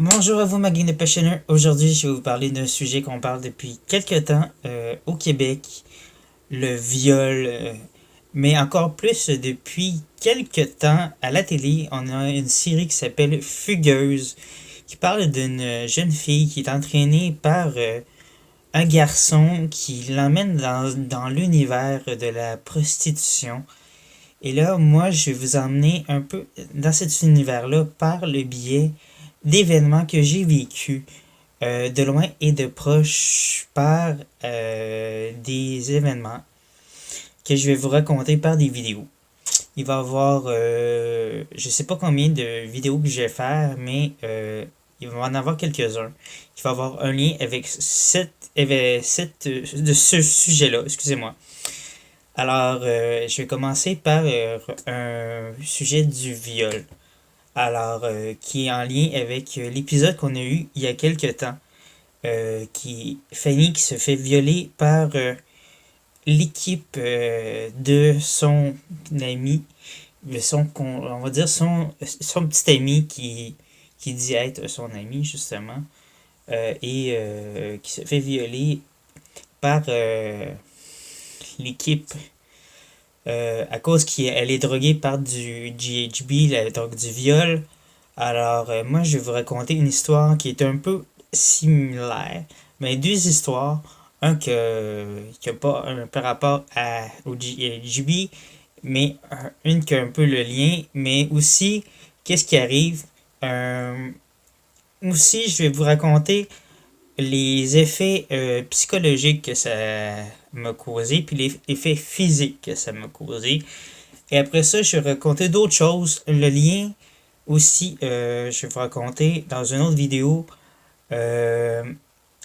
Bonjour à vous, ma gang de passionnés. Aujourd'hui, je vais vous parler d'un sujet qu'on parle depuis quelques temps au Québec, le viol. Mais encore plus depuis quelques temps à la télé, on a une série qui s'appelle Fugueuse, qui parle d'une jeune fille qui est entraînée par un garçon qui l'emmène dans l'univers de la prostitution. Et là, moi, je vais vous emmener un peu dans cet univers-là par le biais d'événements que j'ai vécus de loin et de proche par des événements que je vais vous raconter par des vidéos. Il va y avoir, je sais pas combien de vidéos que je vais faire, mais il va en avoir quelques-uns. Il va y avoir un lien avec de ce sujet-là, excusez-moi. Alors, je vais commencer par un sujet du viol. Alors, qui est en lien avec l'épisode qu'on a eu il y a quelques temps. Fanny qui se fait violer par l'équipe de son ami, on va dire son petit ami qui dit être son ami, justement, et qui se fait violer par l'équipe à cause qu'elle est droguée par du GHB, la drogue du viol. Alors, moi, je vais vous raconter une histoire qui est un peu similaire, mais deux histoires. Qui n'a pas un peu rapport au GHB, mais une qui a un peu le lien, mais aussi, qu'est-ce qui arrive. Aussi, je vais vous raconter les effets psychologiques que ça m'a causé, puis les effets physiques que ça m'a causé. Et après ça, je vais raconter d'autres choses. Le lien aussi, je vais vous raconter dans une autre vidéo euh,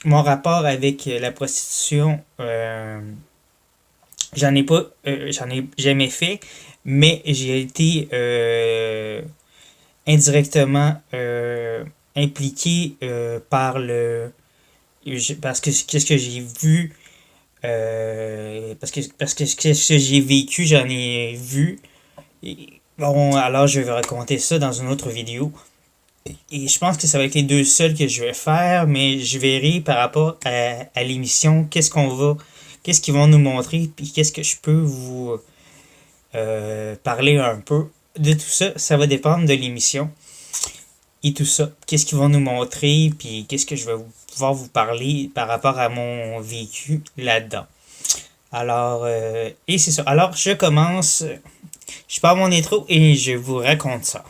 mon rapport avec la prostitution. J'en ai jamais fait, mais j'ai été indirectement impliqué par parce que qu'est-ce que j'ai vu, parce que ce que j'ai vécu, j'en ai vu. Bon, alors je vais vous raconter ça dans une autre vidéo. Et je pense que ça va être les deux seuls que je vais faire, mais je verrai par rapport à l'émission, qu'est-ce qu'ils vont nous montrer, puis qu'est-ce que je peux vous parler un peu de tout ça. Ça va dépendre de l'émission et tout ça. Qu'est-ce qu'ils vont nous montrer, puis qu'est-ce que je vais pouvoir vous parler par rapport à mon vécu là-dedans. Alors, et c'est ça. Alors, je commence. Je pars mon intro et je vous raconte ça.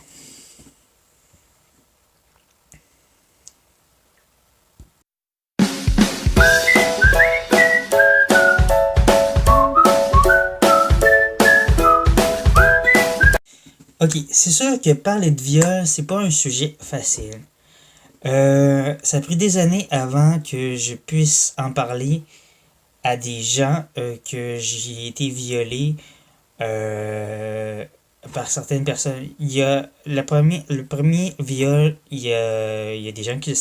Ok, c'est sûr que parler de viol, c'est pas un sujet facile. Ça a pris des années avant que je puisse en parler à des gens que j'ai été violé euh, par certaines personnes. Il y a le premier viol, il y a des gens qui le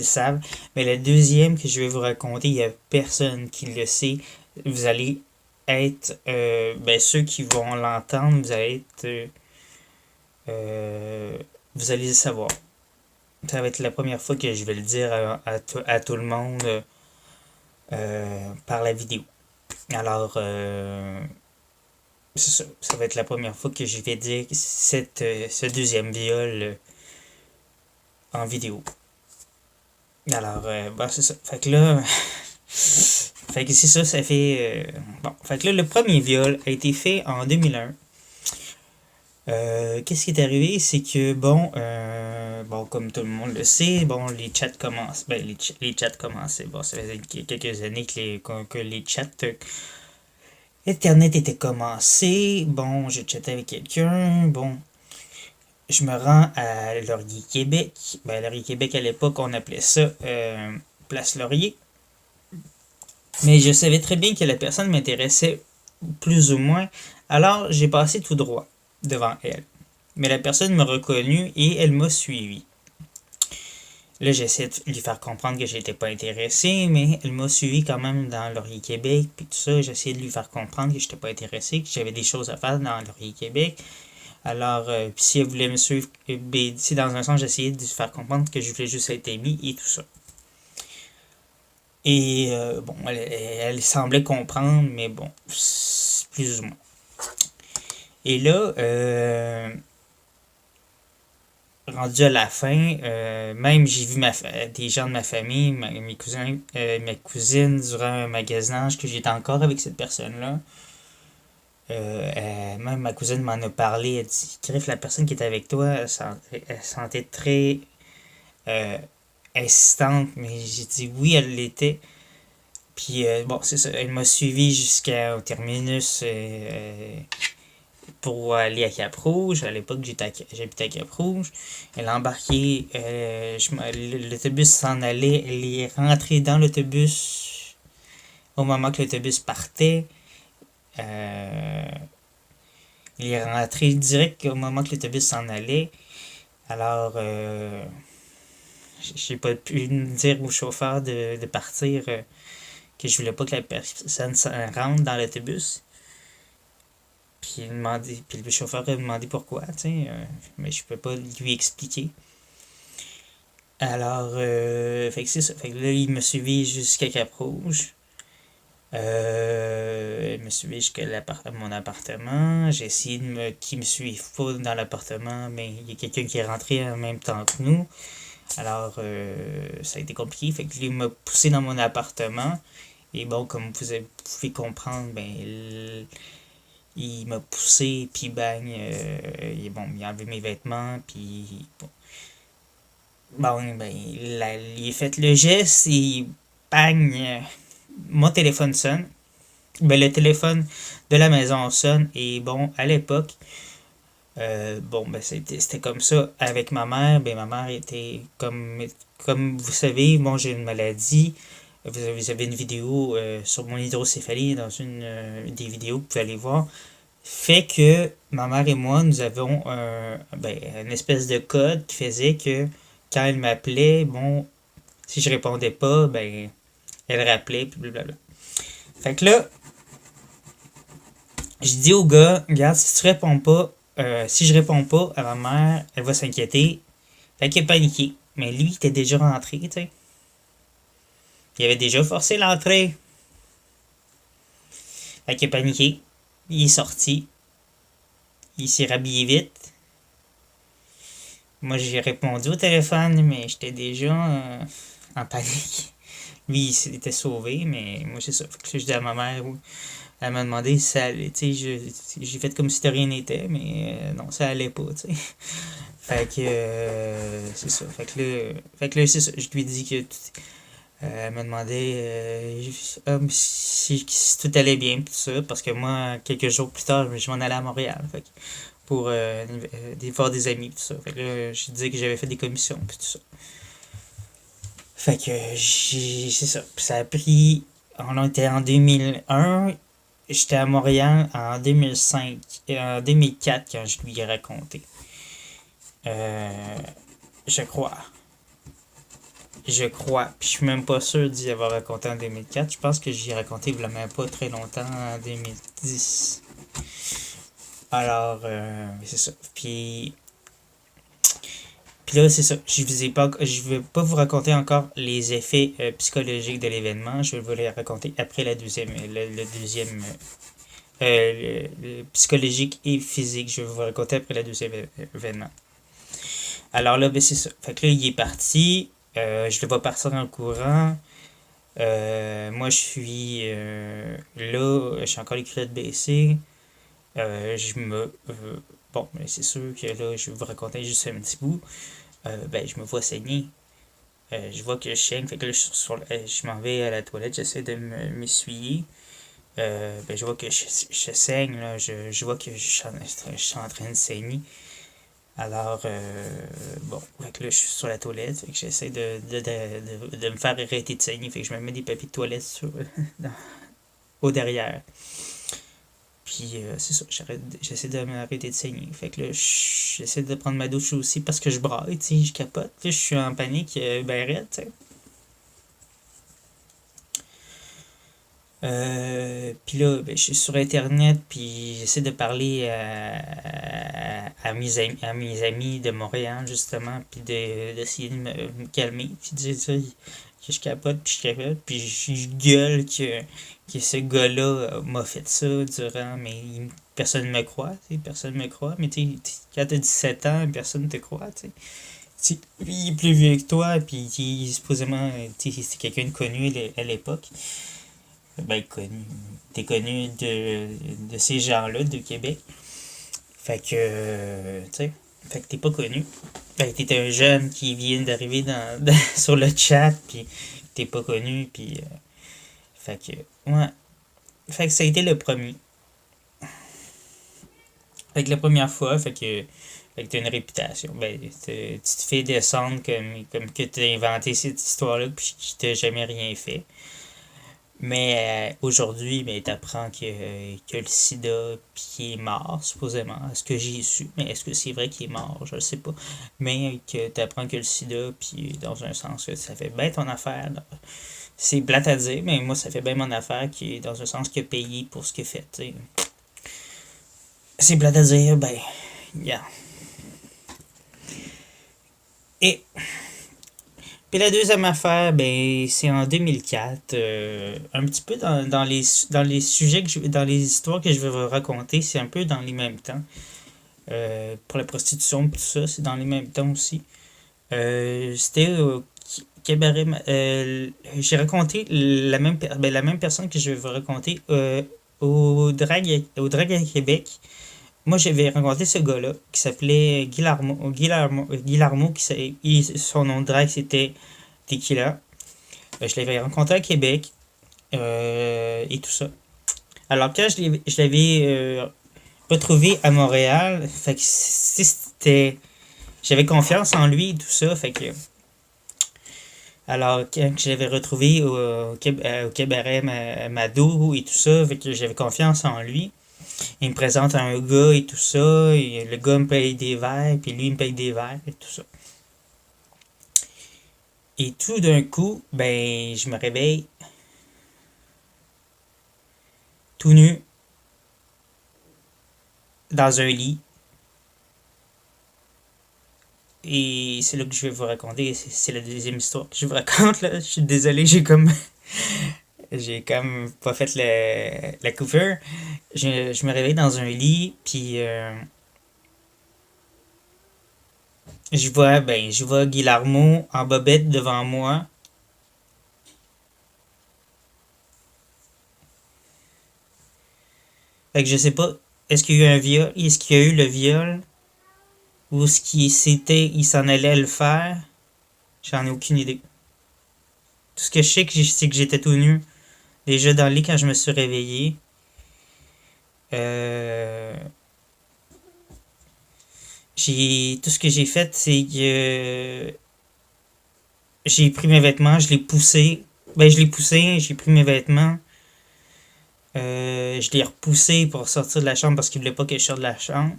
savent, mais le deuxième que je vais vous raconter, il y a personne qui le sait. Vous allez être, ben, ceux qui vont l'entendre, euh, vous allez le savoir. Ça va être la première fois que je vais le dire à tout le monde par la vidéo. Alors, c'est ça. Ça va être la première fois que je vais dire ce deuxième viol en vidéo. Alors, bon, c'est ça. Fait que là, fait que c'est ça, ça fait. Bon, fait que là, le premier viol a été fait en 2001. Qu'est-ce qui est arrivé, c'est que bon, comme tout le monde le sait, bon, les chats commencent, ben, les chats commençaient, bon, ça faisait quelques années que les chats, Internet était commencé, bon, je chattais avec quelqu'un, bon, je me rends à Laurier Québec, ben, Laurier Québec à l'époque, on appelait ça Place Laurier, mais je savais très bien que la personne m'intéressait plus ou moins, alors j'ai passé tout droit devant elle. Mais la personne m'a reconnu et elle m'a suivi. Là, j'essaie de lui faire comprendre que j'étais pas intéressé, mais elle m'a suivi quand même dans Laurier Québec, puis tout ça. J'essayais de lui faire comprendre que j'étais pas intéressé, que j'avais des choses à faire dans Laurier Québec. Alors, puis si elle voulait me suivre, ben, si dans un sens, j'essayais de faire comprendre que je voulais juste être amie et tout ça. Et bon, elle semblait comprendre, mais bon, plus ou moins. Et là, rendu à la fin, même j'ai vu des gens de ma famille, mes cousins, mes cousines durant un magasinage que j'étais encore avec cette personne-là. Même ma cousine m'en a parlé. Elle dit, Griff, la personne qui était avec toi, elle sentait très euh, insistante, mais j'ai dit oui, elle l'était. Puis bon, c'est ça, elle m'a suivi jusqu'au terminus pour aller à Cap-Rouge. À l'époque, j'habitais à Cap-Rouge. Elle a embarqué, l'autobus s'en allait, elle est rentrée dans l'autobus au moment que l'autobus partait. Euh, il est rentré direct au moment que l'autobus s'en allait. Alors, j'ai pas pu dire au chauffeur de partir que je voulais pas que la personne rentre dans l'autobus. Puis le chauffeur a demandé pourquoi, tu sais, mais je peux pas lui expliquer. Alors, fait que c'est ça. Fait que là, il m'a suivi jusqu'à Cap-Rouge. Il m'a suivi jusqu'à mon appartement. J'ai essayé qu'il me suive pas dans l'appartement, mais il y a quelqu'un qui est rentré en même temps que nous. Alors, ça a été compliqué. Fait que il m'a poussé dans mon appartement. Et bon, comme vous pouvez comprendre, ben, il m'a poussé, puis bang, bon, il a enlevé mes vêtements, puis bon, ben, il a fait le geste, et bang, mon téléphone sonne. Ben, le téléphone de la maison sonne, et bon, à l'époque, bon, ben, c'était comme ça avec ma mère. Ben, ma mère était comme vous savez, bon, j'ai une maladie. Vous avez une vidéo sur mon hydrocéphalie dans une des vidéos que vous pouvez aller voir. Fait que ma mère et moi, nous avons ben, une espèce de code qui faisait que quand elle m'appelait, bon, si je répondais pas, ben, elle rappelait, puis blablabla. Fait que là, je dis au gars, regarde, si tu réponds pas, si je réponds pas à ma mère, elle va s'inquiéter. Fait qu'il a paniqué. Mais lui, il était déjà rentré, tu sais. Il avait déjà forcé l'entrée. Fait qu'il a paniqué. Il est sorti. Il s'est rhabillé vite. Moi, j'ai répondu au téléphone, mais j'étais déjà en panique. Lui, il s'était sauvé, mais moi, c'est ça. Fait que je dis à ma mère, elle m'a demandé si ça allait. Tu sais, j'ai fait comme si de rien n'était, mais non, ça allait pas, tu sais. Fait que c'est ça. Fait que là, c'est ça. Je lui ai dit que elle m'a demandé si tout allait bien, tout ça, parce que moi, quelques jours plus tard, je m'en allais à Montréal. Fait que pour voir des amis, tout ça. Fait que là, je disais que j'avais fait des commissions, puis tout ça. Fait que c'est ça. Puis ça a pris. On était en 2001. J'étais à Montréal en 2005 et en 2004 quand je lui ai raconté. Euh, je crois. Je crois. Puis je suis même pas sûr d'y avoir raconté en 2004. Je pense que j'y ai raconté vraiment pas très longtemps, en 2010. Alors, c'est ça. Puis là, c'est ça. Je vais pas vous raconter encore les effets psychologiques de l'événement. Je vais vous les raconter après le deuxième psychologique et physique. Je vais vous raconter après le deuxième événement. Alors là, ben c'est ça. Fait que là, il est parti. Je le vois partir en courant. Moi, je suis encore les culottes baissées. Bon, mais c'est sûr que là, je vais vous raconter juste un petit bout. Ben, je me vois saigner. Je vois que je saigne. Fait que là, je m'en vais à la toilette. J'essaie de m'essuyer. Ben, je vois que je saigne. Là. Je vois que je suis en train de saigner. Alors, bon, fait que là, je suis sur la toilette, fait que j'essaie de me faire arrêter de saigner, fait que je me mets des papiers de toilette au derrière. Puis, c'est ça, j'essaie de m'arrêter de saigner. Fait que là, j'essaie de prendre ma douche aussi parce que je braille, tu sais, je capote. Là, je suis en panique, ben raide, tu sais. Puis là, ben, je suis sur Internet, puis j'essaie de parler à mes amis de Montréal, justement, puis d'essayer de me calmer, puis de dire ça, que je capote, puis je capote, puis je gueule que ce gars-là m'a fait ça durant, mais personne ne me croit, tu sais, personne ne me croit, mais tu sais, quand t'as 17 ans, personne ne te croit, tu sais. Lui, il est plus vieux que toi, puis supposément, tu sais, c'est quelqu'un de connu à l'époque. Ben, connu. T'es connu de ces gens-là de Québec. Fait que, tu sais, fait que t'es pas connu. Fait que t'es un jeune qui vient d'arriver sur le chat, puis t'es pas connu, puis. Fait que, ouais. Fait que ça a été le premier. Fait que la première fois, fait que t'as une réputation. Ben, tu te fais descendre comme que t'as inventé cette histoire-là, puis que t'as jamais rien fait. Mais aujourd'hui, ben, t'apprends que le sida, puis qu'il est mort, supposément. Est-ce que j'ai su? Mais est-ce que c'est vrai qu'il est mort? Je ne sais pas. Mais que t'apprends que le sida, puis dans un sens, que ça fait bien ton affaire. C'est plate à dire, mais moi, ça fait bien mon affaire, qui est dans un sens qu'il a payé pour ce qu'il a fait. T'sais. C'est plate à dire, ben, yeah. Et puis la deuxième affaire, ben, c'est en 2004. Un petit peu dans les sujets dans les histoires que je vais vous raconter, c'est un peu dans les mêmes temps. Pour la prostitution, tout ça, c'est dans les mêmes temps aussi. C'était au cabaret. J'ai raconté la même personne que je vais vous raconter au drag à Québec. Moi, j'avais rencontré ce gars-là qui s'appelait Guillermo, son nom de drag c'était Tequila. Je l'avais rencontré à Québec et tout ça. Alors, quand je l'avais retrouvé à Montréal, fait que c'était. J'avais confiance en lui et tout ça, fait que. Alors, quand je l'avais retrouvé au cabaret Mado et tout ça, fait que j'avais confiance en lui. Il me présente un gars et tout ça, et le gars me paye des verres, puis lui il me paye des verres et tout ça. Et tout d'un coup, ben, je me réveille tout nu dans un lit. Et c'est là que je vais vous raconter, c'est la deuxième histoire que je vous raconte là. Je suis désolé, j'ai comme pas fait la coupure. Je me réveille dans un lit, puis je vois Guillermo en bobette devant moi. Fait que je sais pas, est-ce qu'il y a eu un viol, est-ce qu'il y a eu le viol, ou ce il s'en allait le faire. J'en ai aucune idée. Tout ce que je sais, c'est que j'étais tout nu, déjà dans le lit quand je me suis réveillé. Euh, tout ce que j'ai fait, c'est que j'ai pris mes vêtements, je l'ai poussé. Ben, je l'ai poussé, j'ai pris mes vêtements. Je l'ai repoussé pour sortir de la chambre parce qu'il voulait pas que je sorte de la chambre.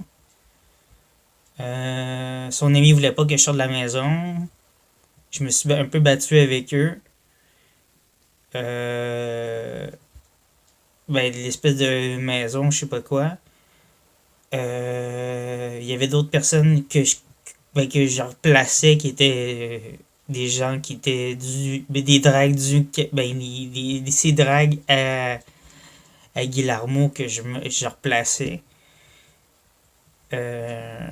Son ami voulait pas que je sorte de la maison. Je me suis un peu battu avec eux. Euh, l'espèce de maison, je sais pas quoi. Il y avait d'autres personnes que je replaçais qui étaient des gens qui étaient des drags ces drags à Guillermo que je replaçais. Euh,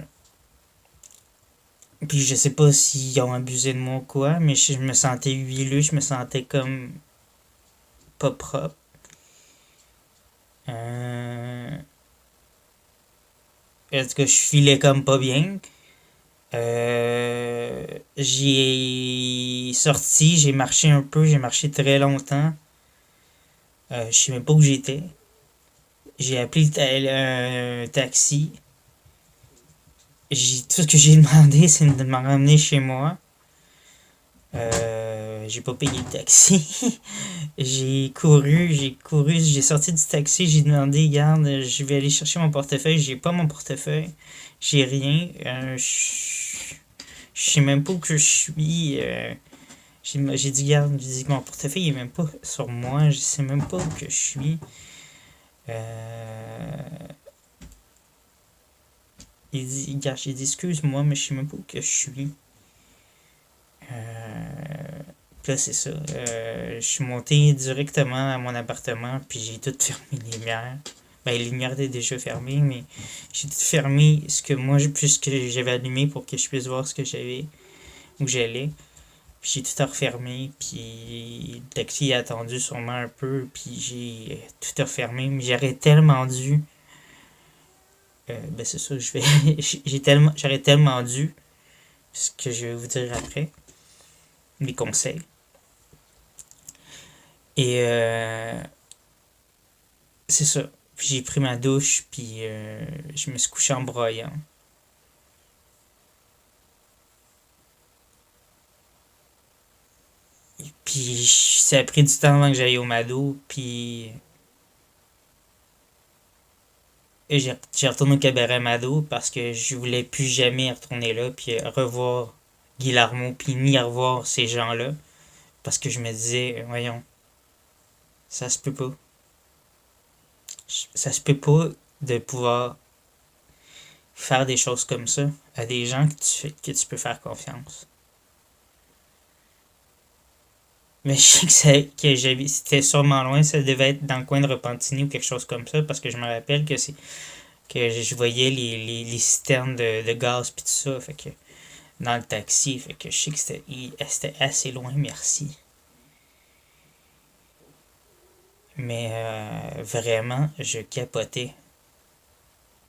Puis je sais pas s'ils ont abusé de moi ou quoi, mais je me sentais huileux, je me sentais comme pas propre. Euh, En tout cas, je filais comme pas bien. J'ai sorti, j'ai marché un peu, j'ai marché très longtemps. Je sais même pas où j'étais. J'ai appelé un taxi. Tout ce que j'ai demandé, c'est de me ramener chez moi. J'ai pas payé le taxi. J'ai sorti du taxi, j'ai demandé, regarde, je vais aller chercher mon portefeuille. J'ai pas mon portefeuille, j'ai rien. Je sais même pas où que je suis. J'ai dit, garde, j'ai dit que mon portefeuille est même pas sur moi, je sais même pas où que je suis. Il dit, gars, j'ai dit, excuse-moi, mais je sais même pas où que je suis. Puis là, c'est ça. Je suis monté directement à mon appartement, puis j'ai tout fermé les lumières. Ben, les lumières étaient déjà fermées, mais j'ai tout fermé ce que moi, puisque j'avais allumé pour que je puisse voir ce que j'avais, où j'allais. Puis j'ai tout refermé, puis le taxi a attendu sûrement un peu, puis j'ai tout refermé, mais j'aurais tellement dû. Ben c'est ça, je vais. J'aurais tellement dû, ce que je vais vous dire après, les conseils. Et c'est ça. Puis j'ai pris ma douche, puis je me suis couché en broyant. Puis ça a pris du temps avant que j'aille au Mado, puis j'ai retourné au cabaret Mado parce que je voulais plus jamais retourner là, puis revoir Guillermo, puis ni revoir ces gens-là. Parce que je me disais, voyons, ça se peut pas. Ça se peut pas de pouvoir faire des choses comme ça à des gens que tu peux faire confiance. Mais je sais que c'était sûrement loin, ça devait être dans le coin de Repentigny ou quelque chose comme ça, parce que je me rappelle que je voyais les citernes de gaz pis tout ça, fait que dans le taxi, fait que je sais que c'était assez loin, merci. Mais vraiment, je capotais.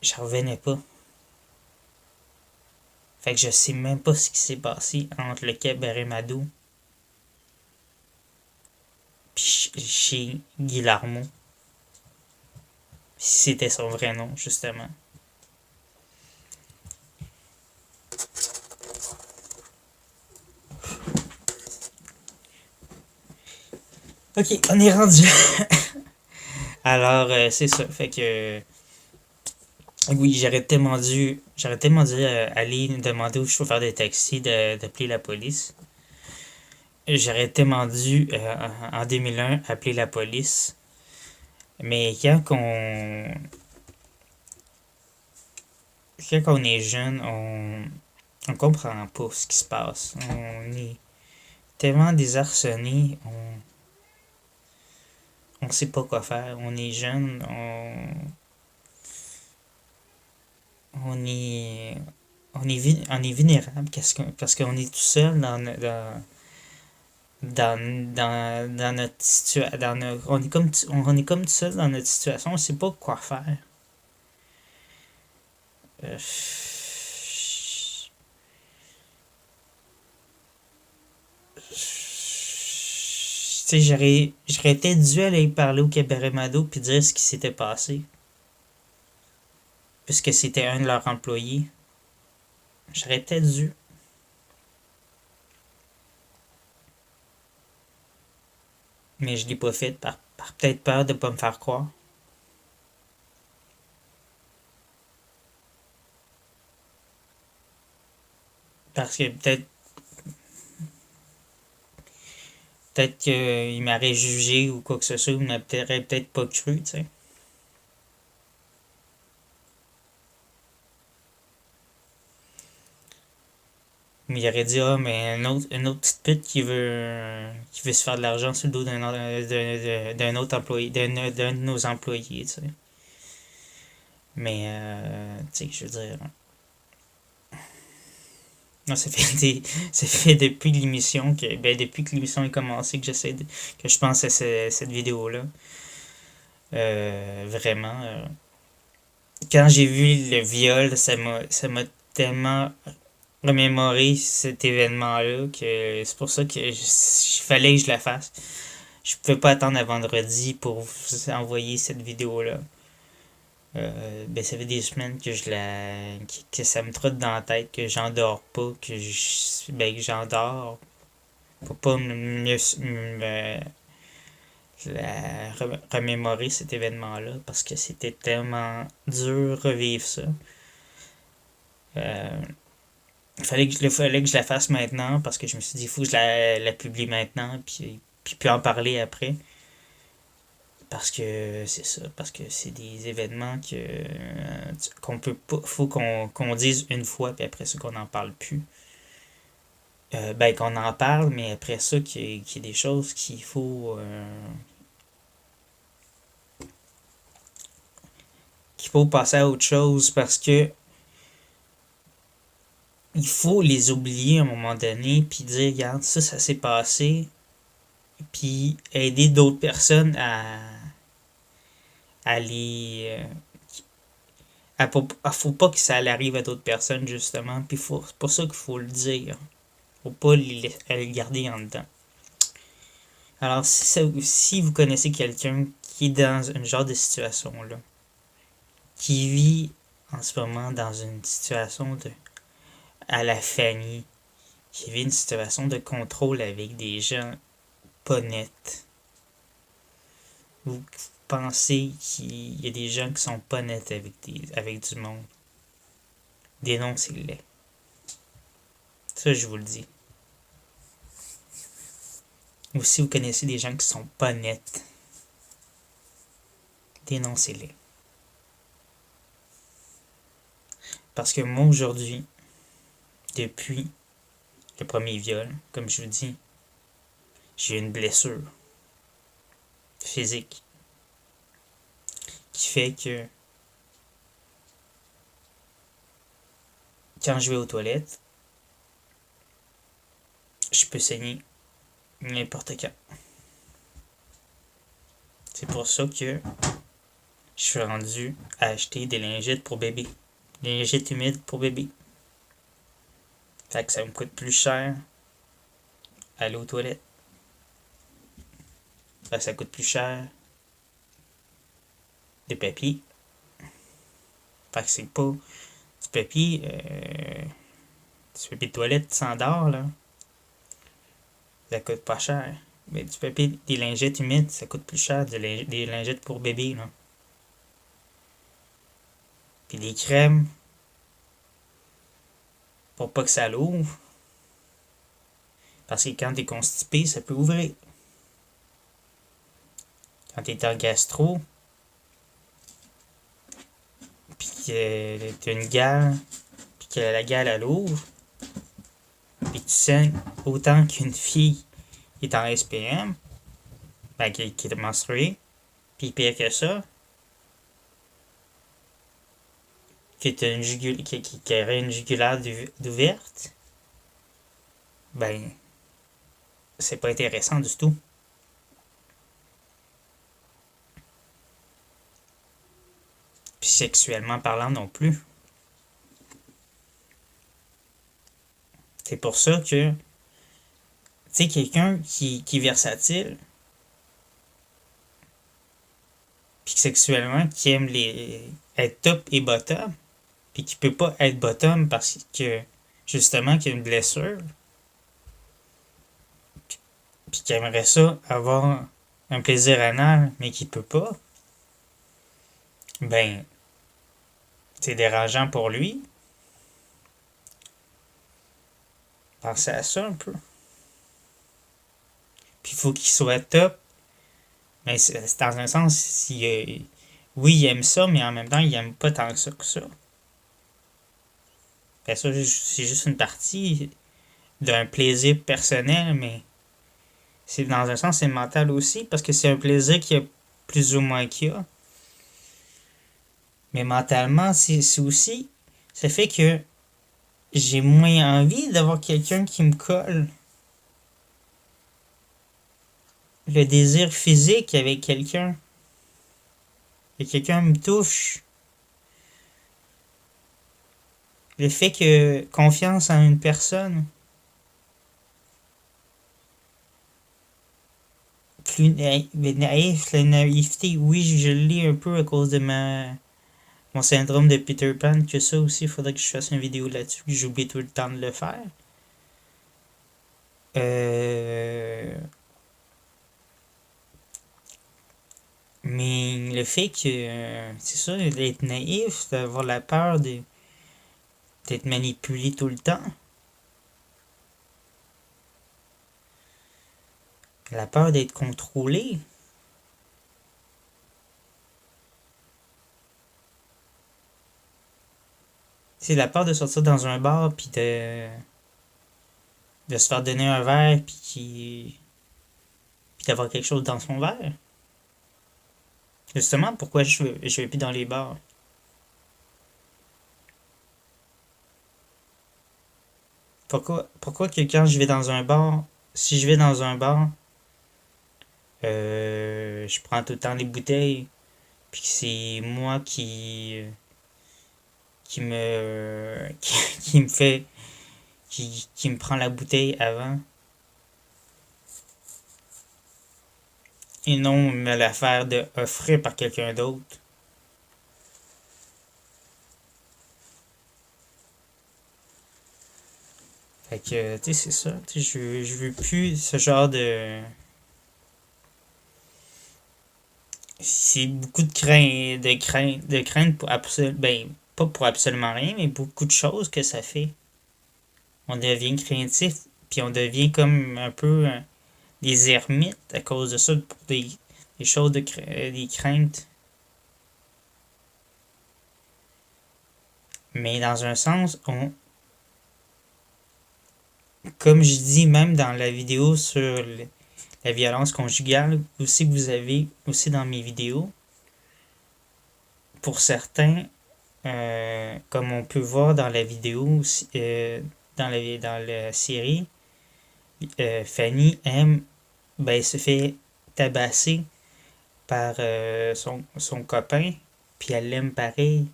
J'en revenais pas. Fait que je sais même pas ce qui s'est passé entre le cabaret Mado puis chez Guillermo. Si c'était son vrai nom, justement. Ok, on est rendu. Alors, c'est ça. Fait que. Oui, j'aurais tellement dû aller demander où je peux faire des taxis, d'appeler la police. J'aurais tellement dû, en 2001, appeler la police. Mais quand on est jeune, on comprend pas ce qui se passe. On est tellement désarçonné, on sait pas quoi faire. On est jeune, on est, on est vulnérable parce qu'on est tout seul dans notre situation. On est comme tout seul dans notre situation, on sait pas quoi faire. Euh, Tu sais, j'aurais peut-être dû aller parler au cabaret Mado puis dire ce qui s'était passé. Puisque c'était un de leurs employés. J'aurais peut-être dû. Mais je l'ai pas fait par peut-être peur de pas me faire croire. Parce que peut-être qu'il m'aurait jugé ou quoi que ce soit, il m'aurait peut-être pas cru, tu sais. Mais il aurait dit, ah, mais une autre petite pute qui veut se faire de l'argent sur le dos d'un autre employé, d'un de nos employés, tu sais. Mais, tu sais, je veux dire. Non, ça fait depuis l'émission depuis que l'émission est commencée que je pense à cette vidéo-là. Vraiment. Quand j'ai vu le viol, ça m'a tellement remémoré cet événement-là que c'est pour ça que fallait que je la fasse. Je pouvais pas attendre à vendredi pour vous envoyer cette vidéo-là. Ben ça fait des semaines que ça me trotte dans la tête, que j'en dors pas, que j'endors pour pas remémorer cet événement-là parce que c'était tellement dur revivre ça. Euh, il fallait que je la fasse maintenant parce que je me suis dit, il faut que je la publie maintenant, puis en parler après. Parce que c'est ça, parce que c'est des événements qu'on peut pas, faut qu'on dise une fois, puis après ça, qu'on n'en parle plus. Ben, qu'on en parle, mais après ça, qu'il y ait des choses qu'il faut passer à autre chose parce que il faut les oublier à un moment donné, puis dire, regarde, ça s'est passé, puis aider d'autres personnes à les. Faut pas que ça arrive à d'autres personnes, justement, puis c'est pour ça qu'il faut le dire. Faut pas le garder en dedans. Alors, si vous connaissez quelqu'un qui est dans un genre de situation-là, qui vit en ce moment dans une situation à la famille, qui vit une situation de contrôle avec des gens pas nets, vous pensez qu'il y a des gens qui sont pas nets avec du monde, dénoncez-les. Ça, je vous le dis. Ou si vous connaissez des gens qui sont pas nets, dénoncez-les. Parce que moi, aujourd'hui, depuis le premier viol, comme je vous dis, j'ai une blessure physique qui fait que quand je vais aux toilettes, je peux saigner n'importe quand. C'est pour ça que je suis rendu à acheter des lingettes pour bébé. Des lingettes humides pour bébé. Fait que ça me coûte plus cher aller aux toilettes. Fait que ça coûte plus cher de papier. Fait que c'est pas du papier de toilette sans d'or, là. Ça coûte pas cher. Mais du papier, des lingettes humides, ça coûte plus cher des lingettes pour bébé, là. Puis des crèmes, pour pas que ça l'ouvre. Parce que quand t'es constipé, ça peut ouvrir. Quand t'es en gastro, puis que t'as une gale, puis que la gale elle ouvre, puis que tu saignes autant qu'une fille qui est en SPM, ben qui est menstruée, puis pire que ça, que t'as qui aurait une jugulaire d'ouverte, ben c'est pas intéressant du tout. Puis sexuellement parlant non plus. C'est pour ça que, tu sais, quelqu'un qui est versatile, puis sexuellement, qui aime être top et bottom, puis qui peut pas être bottom parce que, justement, qu'il y a une blessure, puis qui aimerait ça avoir un plaisir anal, mais qui peut pas, ben, c'est dérangeant pour lui. Pensez à ça un peu. Puis il faut qu'il soit top. Mais c'est dans un sens, oui, il aime ça, mais en même temps, il aime pas tant que ça. Ben ça, c'est juste une partie d'un plaisir personnel, mais c'est dans un sens, c'est mental aussi, parce que c'est un plaisir qu'il y a plus ou moins qu'il y a. Mais mentalement, c'est aussi, ça fait que j'ai moins envie d'avoir quelqu'un qui me colle. Le désir physique avec quelqu'un. Que quelqu'un me touche. Le fait que confiance en une personne. Plus naïf, la naïveté, oui, je l'ai un peu à cause de mon syndrome de Peter Pan, que ça aussi, il faudrait que je fasse une vidéo là-dessus, j'oublie tout le temps de le faire. Mais le fait que, c'est ça, d'être naïf, d'avoir la peur d'être manipulé tout le temps, La peur d'être contrôlé. C'est la peur de sortir dans un bar puis de se faire donner un verre puis d'avoir quelque chose dans son verre. Justement, pourquoi je vais plus dans les bars. Pourquoi que quand je vais dans un bar, si je vais dans un bar, je prends tout le temps les bouteilles, puis que c'est moi qui me fait, qui me prend la bouteille avant, et non me la faire de offrir par quelqu'un d'autre. Fait que, tu sais, c'est ça. Tu sais, je veux plus ce genre de. C'est beaucoup de crainte pour ben, pas pour absolument rien, mais beaucoup de choses que ça fait. On devient craintif, puis on devient comme un peu des ermites à cause de ça, pour des choses des craintes. Mais dans un sens, comme je dis même dans la vidéo sur la violence conjugale, aussi que vous avez aussi dans mes vidéos, pour certains, comme on peut voir dans la vidéo aussi, dans la série, Fanny aime, ben, se fait tabasser par son copain, puis elle l'aime pareil.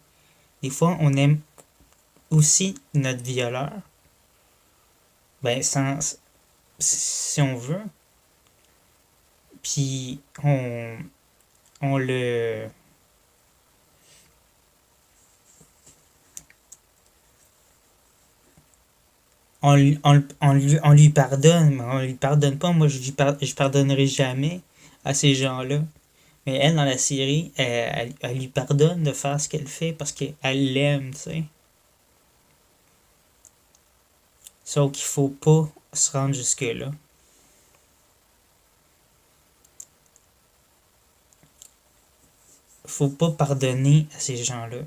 Des fois, on aime aussi notre violeur, ben, si on veut, puis on le. On lui pardonne, mais on lui pardonne pas. Moi, je pardonnerai jamais à ces gens-là. Mais elle, dans la série, elle lui pardonne de faire ce qu'elle fait parce qu'elle l'aime, tu sais. Sauf qu'il faut pas se rendre jusque-là. Faut pas pardonner à ces gens-là.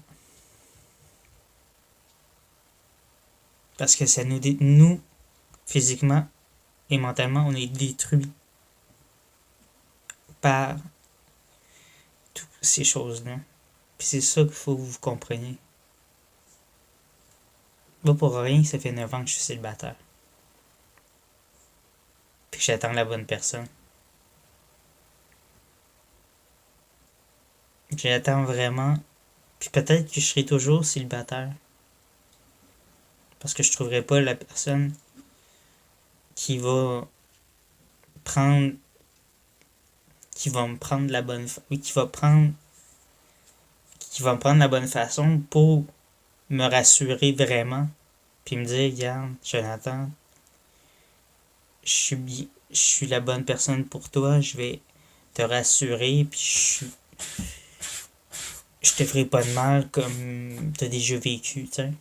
Parce que ça nous, physiquement et mentalement, on est détruit par toutes ces choses-là. Puis c'est ça qu'il faut que vous compreniez. Pas pour rien, ça fait 9 ans que je suis célibataire. Puis que j'attends la bonne personne. J'attends vraiment. Puis peut-être que je serai toujours célibataire. Parce que je trouverai pas la personne qui va prendre. Qui va me prendre la bonne. Oui, qui va me prendre la bonne façon pour me rassurer vraiment. Puis me dire, regarde, Jonathan, je suis la bonne personne pour toi, je vais te rassurer, puis je te ferai pas de mal comme t'as déjà vécu, tu sais.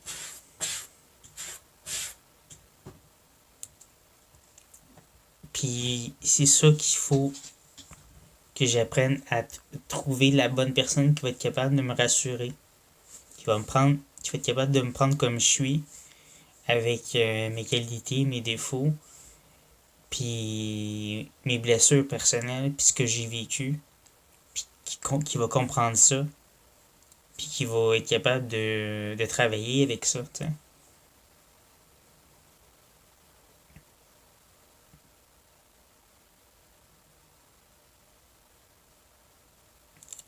Puis c'est ça qu'il faut que j'apprenne à trouver la bonne personne qui va être capable de me rassurer, qui va être capable de me prendre comme je suis, avec mes qualités, mes défauts, puis mes blessures personnelles, puis ce que j'ai vécu, puis qui va comprendre ça, puis qui va être capable de travailler avec ça, tu sais.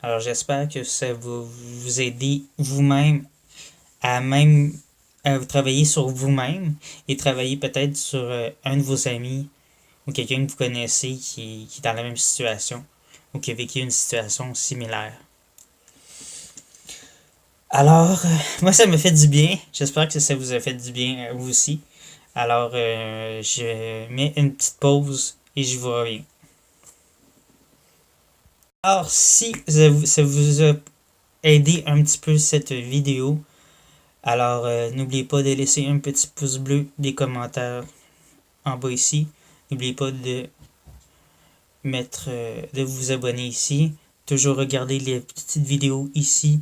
Alors j'espère que ça va vous aider vous-même même à travailler sur vous-même et travailler peut-être sur un de vos amis ou quelqu'un que vous connaissez qui est dans la même situation ou qui a vécu une situation similaire. Alors, moi ça me fait du bien. J'espère que ça vous a fait du bien vous aussi. Alors, je mets une petite pause et je vous reviens. Alors, si ça vous a aidé un petit peu cette vidéo, alors n'oubliez pas de laisser un petit pouce bleu, des commentaires en bas ici. N'oubliez pas de vous abonner ici. Toujours regarder les petites vidéos ici.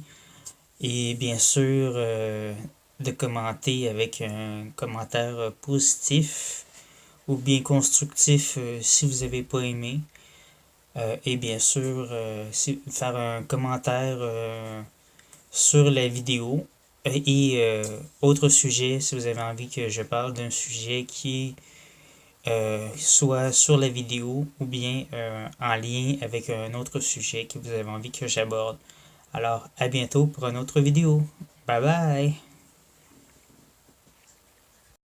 Et bien sûr, de commenter avec un commentaire positif ou bien constructif si vous n'avez pas aimé. Et bien sûr, faire un commentaire sur la vidéo et autre sujet si vous avez envie que je parle d'un sujet qui est soit sur la vidéo ou bien en lien avec un autre sujet que vous avez envie que j'aborde. Alors, à bientôt pour une autre vidéo. Bye bye!